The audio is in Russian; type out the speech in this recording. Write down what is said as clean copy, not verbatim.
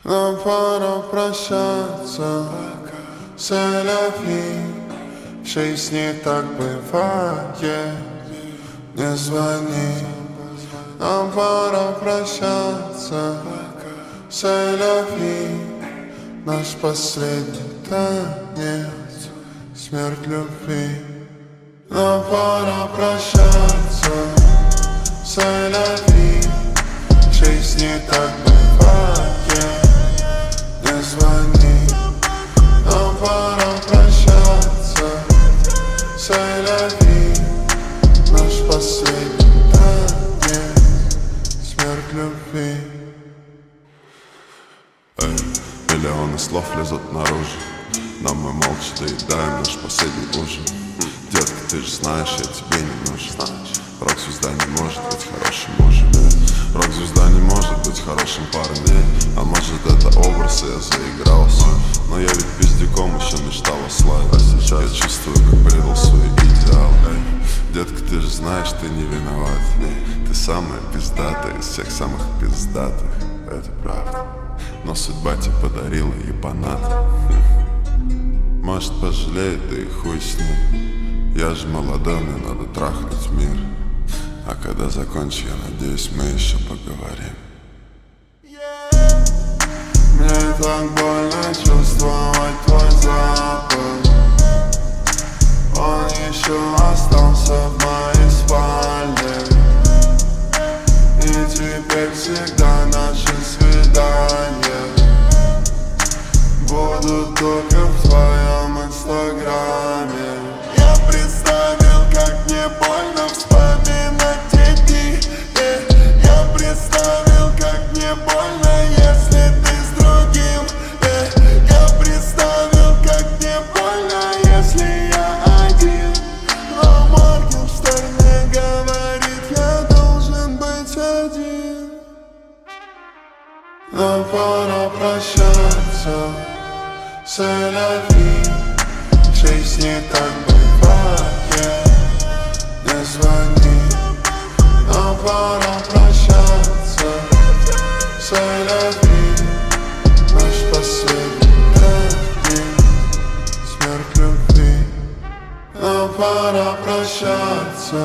Нам пора прощаться, селяфи. В жизни так бывает, не звони. Нам пора прощаться, селяфи. Наш последний танец, смерть любви. Нам пора прощаться, селяфи. В жизни так бывает, не звони. Нам пора прощаться, селяфи. Наш последний танец, смерть любви. Миллионы слов лезут наружу, но мы молча доедаем наш последний ужин. Детка, ты же знаешь, я тебе не нужен. Рок-звезда не может быть хорошим мужем. Рок-звезда не может быть хорошим парнем. А может это образ, и я заигрался. Но я ведь пиздюком еще мечтал о славе. А сейчас я чувствую, как предал свои идеалы. Детка, ты же знаешь, ты не виноват. Ты самая пиздатая из всех самых пиздатых. Это правда. Но судьба тебе подарила ебанат. Может пожалеет, да и хуй с ним. Я же молодой, мне надо трахнуть мир. А когда закончу, я надеюсь, мы еще поговорим. Мне так больно чувствовать твой запах. Он еще остался в моей спальне. И теперь всегда наши свидания будут только в твоем инстаграме. Я представил, как мне больно вспоминать те дни. Я представил, как мне больно, если ты с другим. Я представил, как мне больно, если я один. Но Моргенштерн говорит, я должен быть один. Нам пора прощаться, селяфи. В жизни так бывает, не звони. Нам пора прощаться, селяфи. Наш последний танец, смерть любви. Нам пора прощаться.